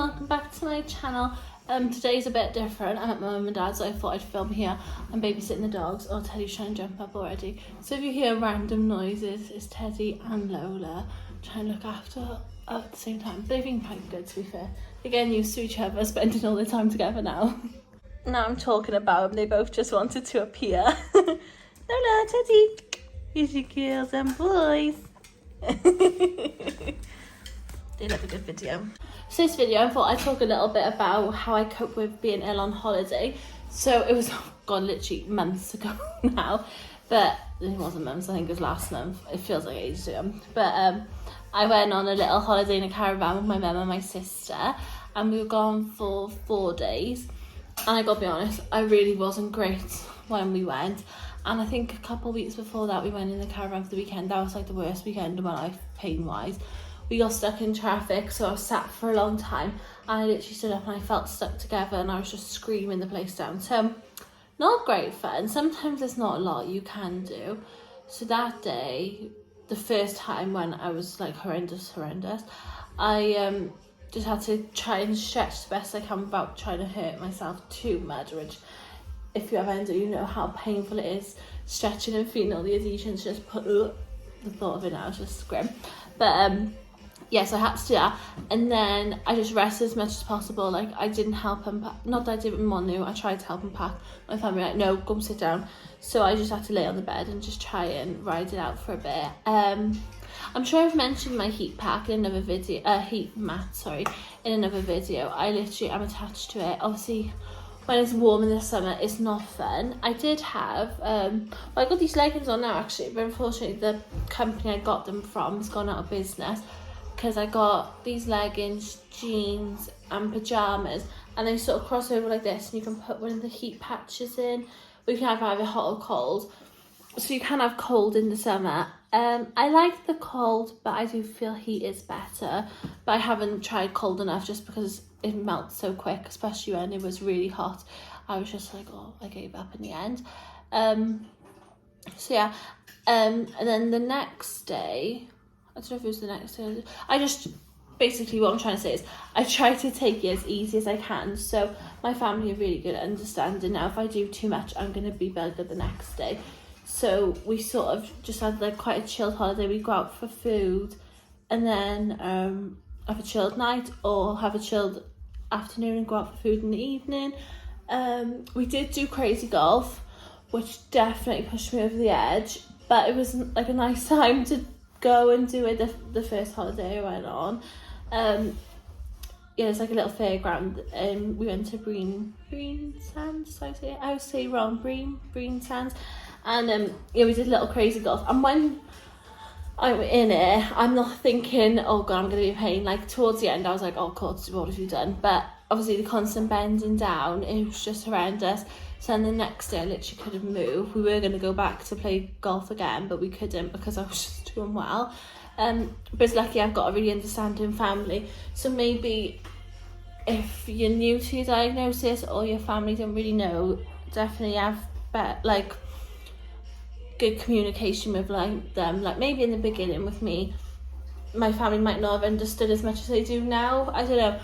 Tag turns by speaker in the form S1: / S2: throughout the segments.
S1: welcome back to my channel. Today's a bit different. I'm at my mum and dad's, so I thought I'd film here. I'm babysitting the dogs. Oh, Teddy's trying to jump up already. So if you hear random noises, it's Teddy and Lola trying to look after at the same time. They've been quite good, to be fair. They're getting used to each other, spending all their time together now. Now I'm talking about them, they both just wanted to appear. Lola, Teddy, here's your girls and boys. They love a good video. So this video, I thought I'd talk a little bit about how I cope with being ill on holiday. So it was, oh God, literally months ago now. But it wasn't months, I think it was last month. It feels like ages ago. But I went on a little holiday in a caravan with my mum and my sister. And we were gone for 4 days. And I gotta be honest, I really wasn't great when we went. And I think a couple of weeks before that, we went in the caravan for the weekend. That was like the worst weekend of my life, pain-wise. We got stuck in traffic, so I was sat for a long time. And I literally stood up and I felt stuck together and I was just screaming the place down. So, not great fun. Sometimes there's not a lot you can do. So that day, the first time when I was like horrendous, I just had to try and stretch the best I can without trying to hurt myself too much, which if you have endo, you know how painful it is stretching and feeling all the adhesions. Just put the thought of it now is just grim. But yes, I had to do that, and then I just rested as much as possible. Like, I didn't help him pack. Not that I didn't want to, I tried to help him pack. My family were like, no, go and sit down. So I just had to lay on the bed and just try and ride it out for a bit. I'm sure I've mentioned my heat pack in another video, heat mat, sorry, in another video. I literally am attached to it. Obviously, when it's warm in the summer, it's not fun. I did have, well, I got these leggings on now actually, but unfortunately the company I got them from has gone out of business, because I got these leggings, jeans and pyjamas, and they sort of cross over like this, and you can put one of the heat patches in, or you can have either hot or cold. So you can have cold in the summer. I like the cold, but I do feel heat is better. But I haven't tried cold enough just because it melts so quick, especially when it was really hot. I was just like, oh, I gave up in the end. So yeah, and then the next day, I don't know if it was the next day. I just, basically what I'm trying to say is I try to take it as easy as I can. So my family are really good at understanding. Now, if I do too much, I'm going to be buggered the next day. So we sort of just had like quite a chilled holiday. We go out for food and then have a chilled night, or have a chilled afternoon and go out for food in the evening. We did do crazy golf, which definitely pushed me over the edge. But it was like a nice time to go and do it the first holiday I went on. Yeah, it's like a little fairground, and we went to Breen Sands, I would say wrong, Breen Sands, and yeah, we did a little crazy golf. And when I'm in it, I'm not thinking, oh God, I'm gonna be in pain. Like towards the end I was like, oh God, what have you done? But obviously the constant bending down, it was just horrendous. So then the next day I literally couldn't move. We were going to go back to play golf again, but we couldn't because I was just too unwell. But it's lucky I've got a really understanding family. So maybe if you're new to your diagnosis or your family don't really know, definitely have like good communication with like them. Like maybe in the beginning with me, my family might not have understood as much as they do now. I don't know,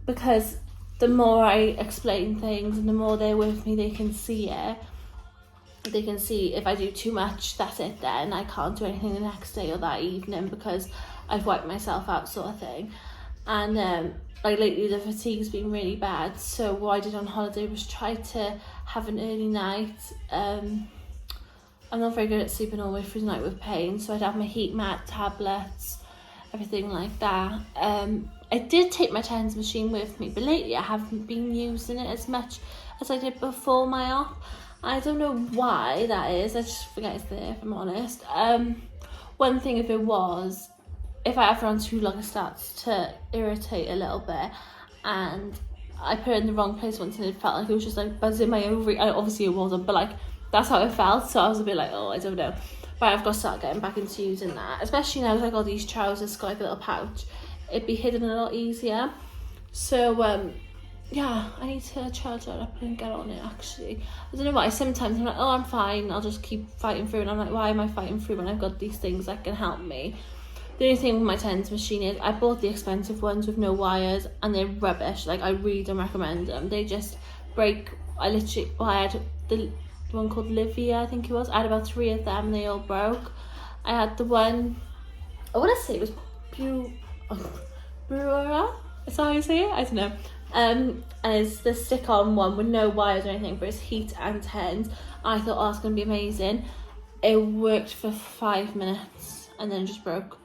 S1: because the more I explain things and the more they're with me, they can see it. They can see if I do too much, that's it then. I can't do anything the next day or that evening because I've wiped myself out, sort of thing. And like lately the fatigue's been really bad. So what I did on holiday was try to have an early night. I'm not very good at sleeping all the way through the night with pain. So I'd have my heat mat, tablets, everything like that. I did take my TENS machine with me, but lately I haven't been using it as much as I did before my op. I don't know why that is, I just forget it's there if I'm honest. One thing if it was, if I have her on too long it starts to irritate a little bit, and I put it in the wrong place once and it felt like it was just like buzzing my ovary. Obviously it wasn't, but like that's how it felt, so I was a bit like, oh, I don't know. But I've got to start getting back into using that, especially now with like all these trousers got like a little pouch. It'd be hidden a lot easier. So yeah, I need to charge that up and get on it actually. I don't know why, sometimes I'm like, oh, I'm fine, I'll just keep fighting through, and I'm like, why am I fighting through when I've got these things that can help me? The only thing with my tens machine is I bought the expensive ones with no wires and they're rubbish. Like, I really don't recommend them. They just break. I had the one called Livia, I think it was. I had about 3 of them and they all broke. I had the one, I want to say it was Brewer. Is that how you say it? I don't know. And it's the stick-on one with no wires or anything, but it's heat and tens. I thought, oh, it's going to be amazing. It worked for 5 minutes and then it just broke.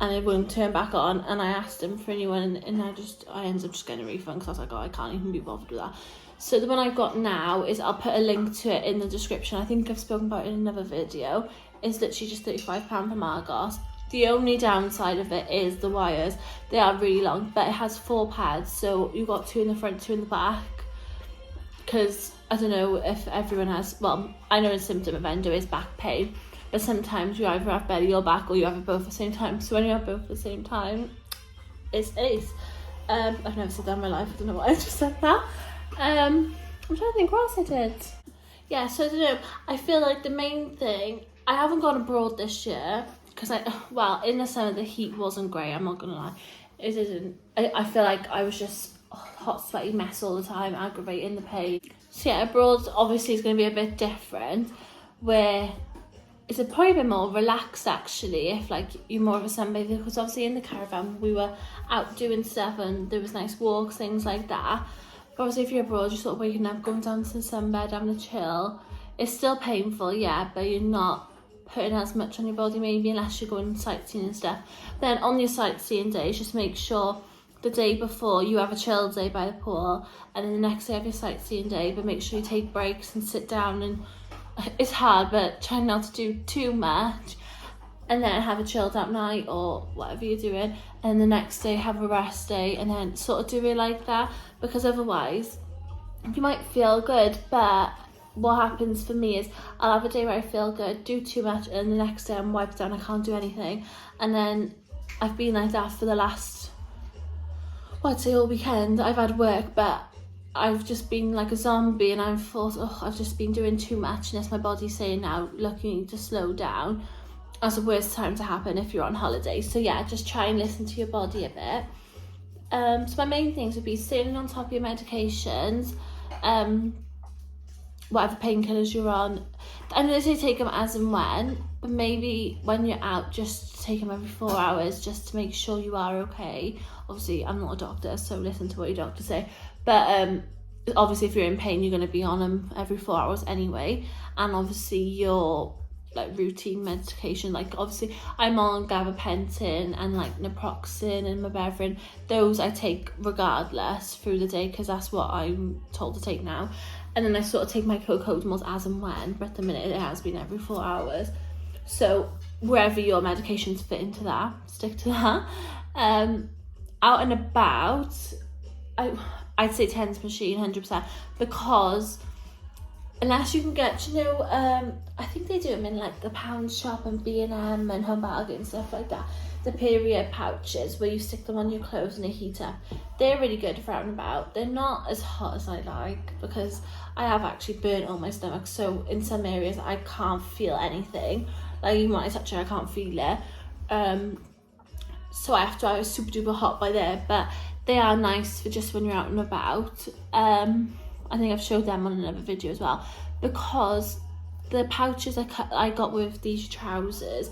S1: And it wouldn't turn back on. And I asked him for a new one and I ended up just getting a refund because I was like, oh, I can't even be bothered with that. So the one I've got now is, I'll put a link to it in the description. I think I've spoken about it in another video. It's literally just £35 from Argos. The only downside of it is the wires. They are really long, but it has 4 pads. So you've got 2 in the front, 2 in the back. Because I don't know if everyone has, well, I know a symptom of endo is back pain. But sometimes you either have belly or back, or you have it both at the same time. So when you have both at the same time, it's ace. I've never said that in my life. I don't know why I just said that. I'm trying to think what else I did. Yeah, so I don't know. I feel like the main thing, I haven't gone abroad this year because in the summer the heat wasn't great. I'm not gonna lie, it isn't. I feel like I was just hot, sweaty mess all the time, aggravating the pain. So yeah, abroad obviously is gonna be a bit different, where it's probably a bit more relaxed actually, if like you're more of a sunbather, because obviously in the caravan we were out doing stuff and there was nice walks, things like that. But obviously if you're abroad, you're sort of waking up, going down to the sunbed, having a chill. It's still painful, yeah, but you're not putting as much on your body maybe, unless you're going sightseeing and stuff. Then on your sightseeing days, just make sure the day before you have a chill day by the pool, and then the next day have your sightseeing day, but make sure you take breaks and sit down, and it's hard, but try not to do too much, and then have a chilled out night or whatever you're doing, and the next day have a rest day, and then sort of do it like that, because otherwise you might feel good, but what happens for me is I'll have a day where I feel good, do too much, and the next day I'm wiped down, I can't do anything. And then I've been like that for the last, well, I'd say all weekend. I've had work, but I've just been like a zombie, and I've thought, oh, I've just been doing too much, and it's my body saying now, look, you need to slow down. That's the worst time to happen if you're on holiday. So yeah, just try and listen to your body a bit. So my main things would be staying on top of your medications, whatever painkillers you're on. I'm going to say take them as and when, but maybe when you're out, just take them every 4 hours just to make sure you are okay. Obviously, I'm not a doctor, so listen to what your doctors say. But obviously, if you're in pain, you're going to be on them every 4 hours anyway. And obviously, your like routine medication, like obviously I'm on gabapentin and like naproxen and mebeverine. Those I take regardless through the day because that's what I'm told to take now. And then I sort of take my co-codamals as and when, but at the minute it has been every 4 hours. So wherever your medications fit into that, stick to that. Out and about, I'd say tens machine 100%, because unless you can get, I think they do them in like the pound shop and B&M and Home Bargain and stuff like that. The period pouches where you stick them on your clothes and they heat up. They're really good for out and about. They're not as hot as I like because I have actually burnt on my stomach. So in some areas I can't feel anything. Like even when I touch it, I can't feel it. So I have to, I was super duper hot by there. But they are nice for just when you're out and about. I think I've showed them on another video as well, because the pouches I got with these trousers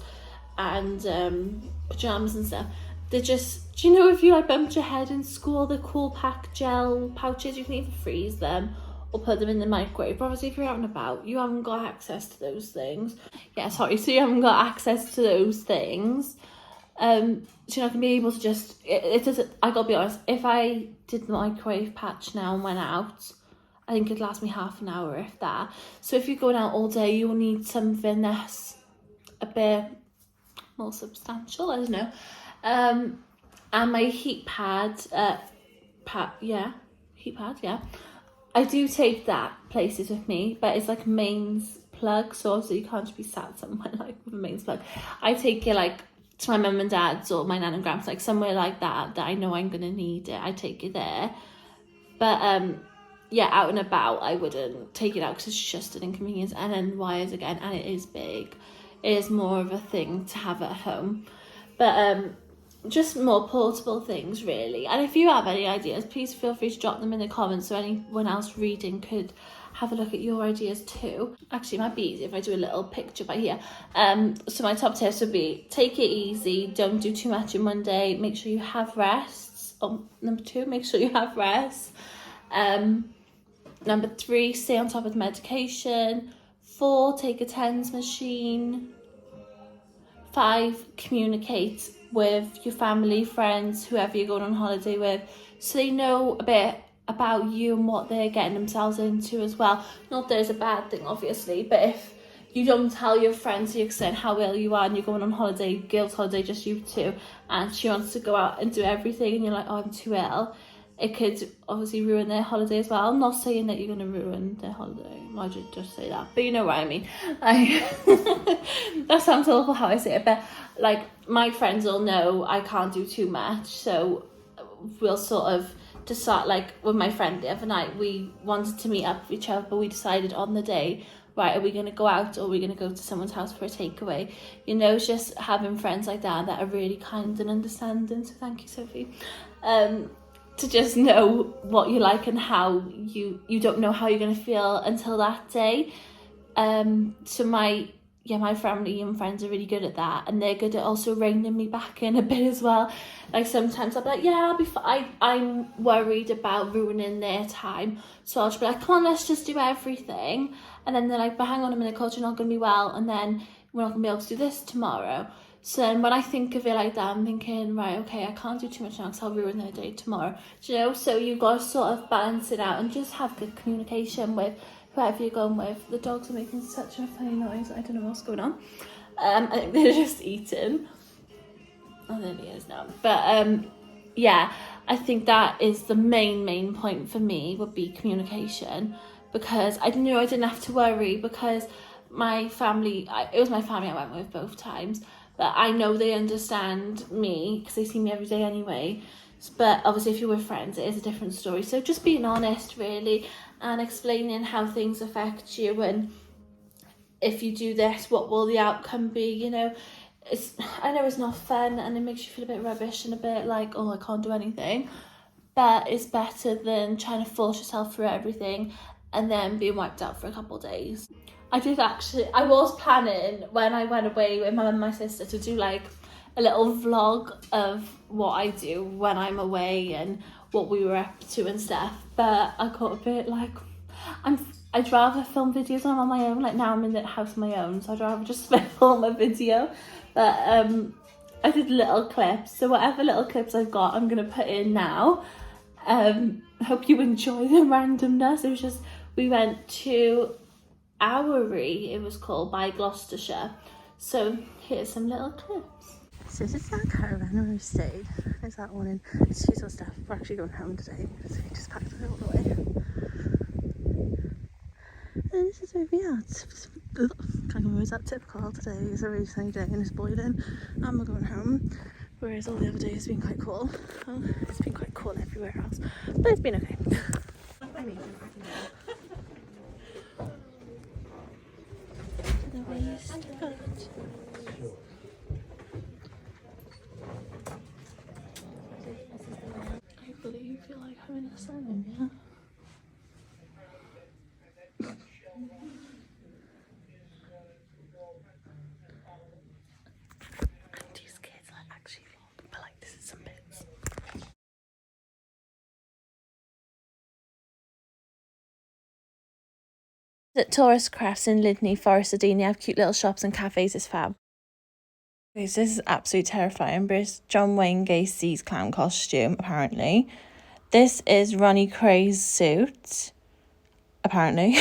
S1: and pajamas and stuff, they're just, do you know if you like bumped your head in school, the cool pack gel pouches, you can either freeze them or put them in the microwave. But obviously if you're out and about, you haven't got access to those things. So you haven't got access to those things. So you're not gonna be able to just, it doesn't, I gotta be honest, if I did the microwave patch now and went out, I think it'd last me half an hour, if that. So if you're going out all day, you'll need something that's a bit more substantial, I don't know. And my heat pad, heat pad, yeah. I do take that places with me, but it's like mains plug, so obviously you can't just be sat somewhere like with a mains plug. I take it like to my mum and dad's or my nan and grand's, like somewhere like that I know I'm gonna need it. I take it there. But out and about, I wouldn't take it out because it's just an inconvenience. And then wires again, and it is big. It is more of a thing to have at home. But just more portable things, really. And if you have any ideas, please feel free to drop them in the comments so anyone else reading could have a look at your ideas too. Actually, it might be easy if I do a little picture by here. So my top tips would be: take it easy, don't do too much in one day, make sure you have rests. Number 2, make sure you have rest. Number 3, stay on top of the medication. 4, take a TENS machine. 5, communicate with your family, friends, whoever you're going on holiday with, so they know a bit about you and what they're getting themselves into as well. Not that it's a bad thing, obviously, but if you don't tell your friends to the extent how ill you are and you're going on holiday, girls' holiday, just you two, and she wants to go out and do everything and you're like, oh, I'm too ill, it could obviously ruin their holiday as well. I'm not saying that you're going to ruin their holiday, I should just say that, but you know what I mean. That sounds awful how I say it, but like my friends will know I can't do too much, so we'll sort of decide. Like with my friend the other night, we wanted to meet up with each other, but we decided on the day, right, are we going to go out or are we going to go to someone's house for a takeaway? You know, just having friends like that are really kind and understanding, so thank you, Sophie. To just know what you like and how you don't know how you're going to feel until that day. So my family and friends are really good at that, and they're good at also reining me back in a bit as well. Like sometimes I'll be like, yeah, I'll be fine. I'm worried about ruining their time, so I'll just be like, come on, let's just do everything. And then they're like, but hang on a minute, coach, you're not going to be well, and then we're not going to be able to do this tomorrow. So then when I think of it like that, I'm thinking, right, okay, I can't do too much now because I'll ruin their day tomorrow. Do you know? So you've got to sort of balance it out and just have good communication with whoever you're going with. The dogs are making such a funny noise. I don't know what's going on. I think they're just eating. Oh, there he is now. But yeah, I think that is the main point for me, would be communication. Because I knew I didn't have to worry, because my family, it was my family I went with both times. But I know they understand me because they see me every day anyway. But obviously if you're with friends, it is a different story. So just being honest, really, and explaining how things affect you, and if you do this, what will the outcome be? You know, I know it's not fun and it makes you feel a bit rubbish and a bit like, oh, I can't do anything. But it's better than trying to force yourself through everything and then being wiped out for a couple of days. I was planning when I went away with my mum and my sister to do like a little vlog of what I do when I'm away and what we were up to and stuff, but I got a bit like, I'd rather film videos when I'm on my own. Like now I'm in the house on my own, so I'd rather just film a video. But I did little clips, so whatever little clips I've got, I'm gonna put in now. Hope you enjoy the randomness. It was just, we went to Owery, it was called, by Gloucestershire. So here's some little clips. So this is that caravan where we stayed. There's that one in. Excuse our stuff. We're actually going home today, so we just packed it all the way. And this is where we are. Can't remember, is that typical? Today is a really sunny day and it's boiling, and we're going home. Whereas all the other days it's been quite cool. Well, it's been quite cool everywhere else, but it's been okay. The waistcoat. I believe you like having a salmon, yeah? I'm too scared to like actually vlog, but like this is some bits. At Tourist Crafts in Lydney, Forest of Dean, they have cute little shops and cafes. It's fab. Okay, so this is absolutely terrifying, but it's John Wayne Gacy's clown costume, apparently. This is Ronnie Cray's suit, apparently.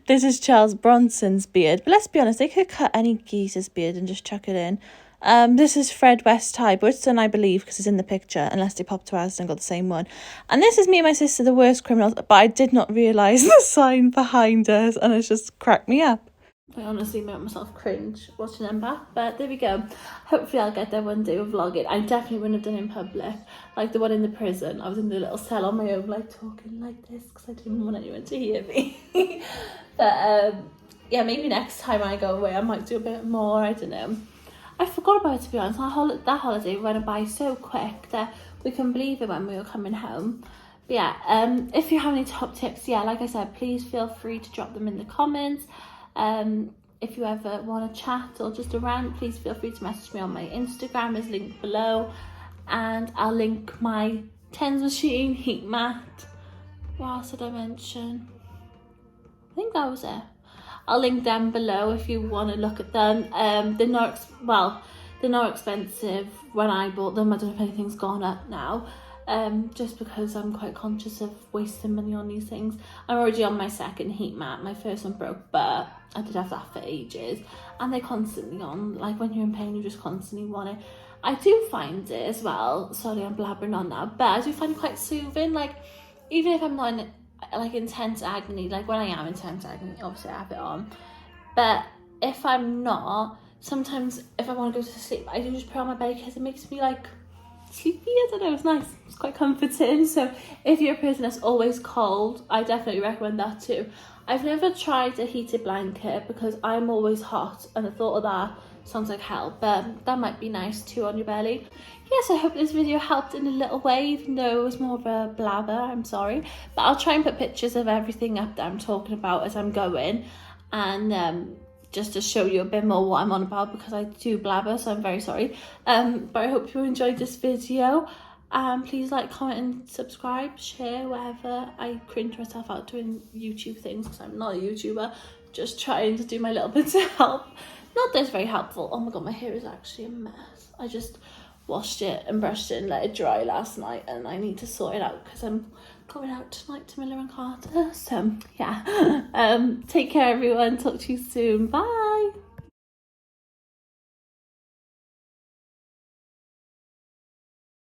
S1: This is Charles Bronson's beard, but let's be honest, they could cut any geese's beard and just chuck it in. This is Fred West Highbutt's, I believe, because it's in the picture, unless they popped to ours and got the same one. And this is me and my sister, the worst criminals, but I did not realise the sign behind us, and it's just cracked me up. I honestly made myself cringe watching them back, but there we go. Hopefully I'll get there one day with vlogging. I definitely wouldn't have done it in public, like the one in the prison. I was in the little cell on my own, like talking like this, because I didn't want anyone to hear me. But yeah, maybe next time I go away I might do a bit more, I don't know. I forgot about it, to be honest. That holiday went by so quick that we couldn't believe it when we were coming home. But yeah, if you have any top tips, yeah, like I said, please feel free to drop them in the comments. If you ever want to chat or just a rant, please feel free to message me on my Instagram, is linked below. And I'll link my TENS machine, heat mat. What else did I mention? I think that was it. I'll link them below if you want to look at them. They're not expensive when I bought them. I don't know if anything's gone up now. Just because I'm quite conscious of wasting money on these things. I'm already on my second heat mat. My first one broke, but I did have that for ages. And they're constantly on. Like when you're in pain, you just constantly want it. I do find it as well. Sorry, I'm blabbering on now, but I do find it quite soothing. Like even if I'm not in like intense agony, like when I am intense agony, obviously I have it on. But if I'm not, sometimes if I want to go to sleep, I do just put it on my bed because it makes me like sleepy. I don't know, it's nice, it's quite comforting. So if you're a person that's always cold, I definitely recommend that too. I've never tried a heated blanket because I'm always hot, and the thought of that sounds like hell, but that might be nice too on your belly. Yes, I hope this video helped in a little way, even though it was more of a blabber, I'm sorry. But I'll try and put pictures of everything up that I'm talking about as I'm going, and just to show you a bit more what I'm on about, because I do blabber, so I'm very sorry. But I hope you enjoyed this video. Please like, comment and subscribe, share, whatever. I cringe myself out doing YouTube things because I'm not a YouTuber, just trying to do my little bit to help. Not that it's very helpful. Oh my god, my hair is actually a mess. I just washed it and brushed it and let it dry last night, and I need to sort it out because I'm going out tonight to Miller and Carter. So yeah, take care everyone, talk to you soon, bye.